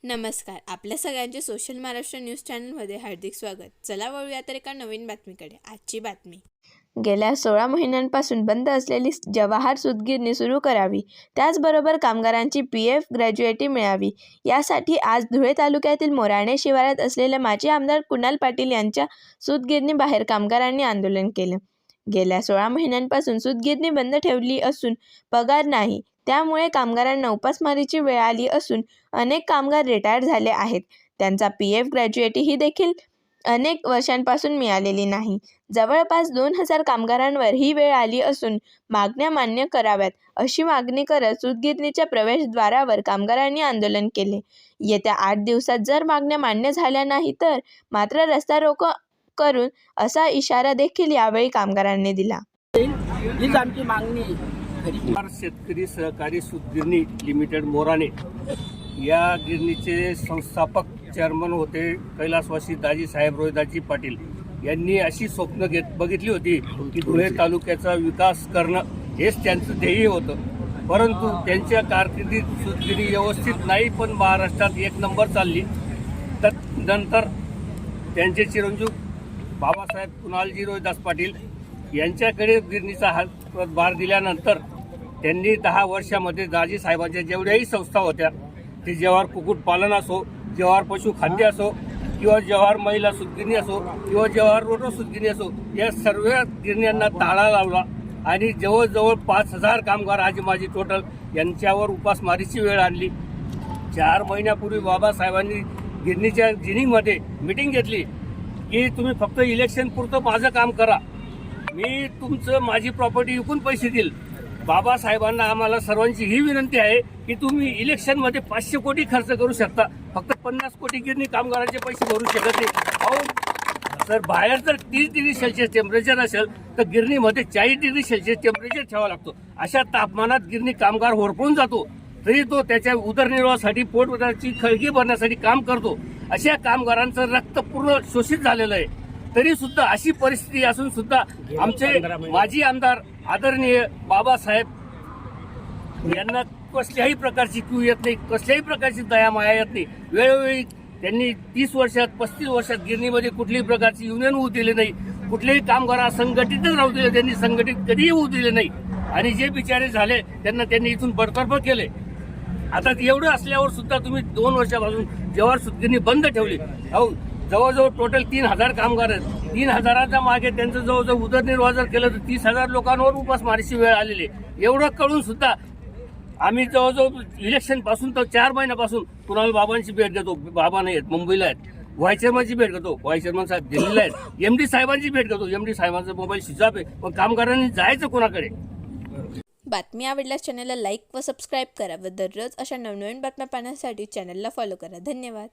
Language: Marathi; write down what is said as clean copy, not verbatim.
नमस्कार. आपल्या सगळ्यांचे सोशल महाराष्ट्र न्यूज चॅनलमध्ये हार्दिक स्वागत. चला वळूया तर एका नवीन बातमीकडे. आजची बातमी. गेल्या 16 महिन्यांपासून बंद असलेली जवाहर सूतगिरणी सुरू करावी, त्याचबरोबर कामगारांची PF ग्रॅज्युएटी मिळावी, यासाठी आज धुळे तालुक्यातील मोराणे शिवारात असलेल्या माजी आमदार कुणाल पाटील यांच्या सूतगिरणीबाहेर कामगारांनी आंदोलन केलं. गेल्या 16 महिन्यांपासून सूतगिरणी बंद ठेवली असून पगार नाही, त्यामुळे कामगारांना उपासमारीची वेळ आली असून अनेक कामगार रिटायर झाले आहेत. त्यांचा PF ग्रॅज्युएटी ही देखील अनेक वर्षांपासून मिळालेली नाही. जवळपास 2000 कामगारांवर ही वेळ आली असून मागण्या मान्य कराव्यात, अशी मागणी करत सूतगिरणीच्या प्रवेशद्वारावर कामगारांनी आंदोलन केले. येत्या 8 दिवसात जर मागण्या मान्य झाल्या नाही तर मात्र रस्ता रोको करून असा इशारा देखील यावेळी कामगारांनी दिला. हीच आमची मागणी. शेतकरी सहकारी सूतगिरणी लिमिटेड मोराणे या गिरणीचे संस्थापक चेअरमन होते कैलासवासी दाजी साहेब रोहिदाजी पाटील यांनी अशी स्वप्न बघितली होती की धुळे तालुक्याचा विकास करणं हेच त्यांचं ध्येय होतं. परंतु त्यांच्या कारकिर्दीत सूतगिरणी व्यवस्थित नाही, पण महाराष्ट्रात 1 नंबर चालली. नंतर त्यांचे चिरंजीव बाबासाहेब कुणालजी रोहिदास पाटील यांच्याकडे गिरणीचा हातभार दिल्यानंतर त्यांनी 10 वर्षामध्ये दाजी साहेबांच्या जेवढ्याही संस्था होत्या, ते जवाहर कुक्कुटपालन असो, जवाहर पशुखाद्य असो, किंवा जवाहर महिला सूतगिरणी असो, किंवा जवाहर रोटो सूतगिरणी असो, या सर्व गिरण्यांना ताळा लावला आणि जवळजवळ 5000 कामगार आज माझी टोटल यांच्यावर उपासमारीची वेळ आणली. 4 महिन्यापूर्वी बाबासाहेबांनी गिरणीच्या जिनिंगमध्ये मीटिंग घेतली की तुम्ही फक्त इलेक्शन पुरतं माझं काम करा, मी तुमचं माझी प्रॉपर्टी विकून पैसे देईल. बाबासाहेबांना आम्हाला सर्वांची ही विनंती आहे की तुम्ही इलेक्शनमध्ये 500 कोटी खर्च करू शकता, फक्त 50 कोटी गिरणी कामगारांचे पैसे भरू शकत नाही. अहो सर, बाहेर जर 30 डिग्री सेल्सिअस टेम्परेचर असेल तर गिरणीमध्ये 40 डिग्री सेल्सिअस टेम्परेचर ठेवावं लागतो. अशा तापमानात गिरणी कामगार होरपळून जातो, तरी तो त्याच्या उदरनिर्वाहासाठी पोटभराची खळगी भरण्यासाठी काम करतो. अशा कामगारांचं रक्त पूर्ण शोषित झालेलं आहे. तरी सुद्धा अशी परिस्थिती असून सुद्धा आमचे माजी आमदार आदरणीय बाबासाहेब यांना कसल्याही प्रकारची क्यू येत नाही, कसल्याही प्रकारची दयामाया येत नाही. वेळोवेळी त्यांनी 30 वर्षात 35 वर्षात गिरणीमध्ये कुठल्याही प्रकारची युनियन होऊ दिली नाही, कुठलेही कामगार संघटितच राहू दिले, त्यांनी संघटित कधीही होऊ दिले नाही. आणि जे बिचारे झाले त्यांनी इथून बडतर्फ केले. आता एवढं असल्यावर सुद्धा तुम्ही 2 वर्षापासून जवाहर सूतगिरणी बंद ठेवली. अहो जवळजवळ टोटल 3000 कामगार आहेत. 3000च्या मागे त्यांचं जवळजवळ उदरनिर्वाह जर केलं तर 30,000 लोकांवर उपासमारीची वेळ आलेली आहे. एवढं कळून सुद्धा आम्ही जवळजवळ इलेक्शन पासून तर 4 महिन्यापासून कुणाल बाबांची भेट घेतो. बाबा नाही आहेत, मुंबईला आहेत. व्हाईस चेअरमनची भेट घेतो, व्हाईस चेअरमन साहेब दिल्लीला आहेत. MD साहेबांची भेट घेतो, MD साहेबांचा मोबाईल स्विच ऑफ आहे. पण कामगारांनी जायचं कोणाकडे? बातमी आवडल्यास चॅनलला लाईक व सबस्क्राईब करा व दररोज अशा नवनवीन बातम्या पाहण्यासाठी चॅनलला फॉलो करा. धन्यवाद.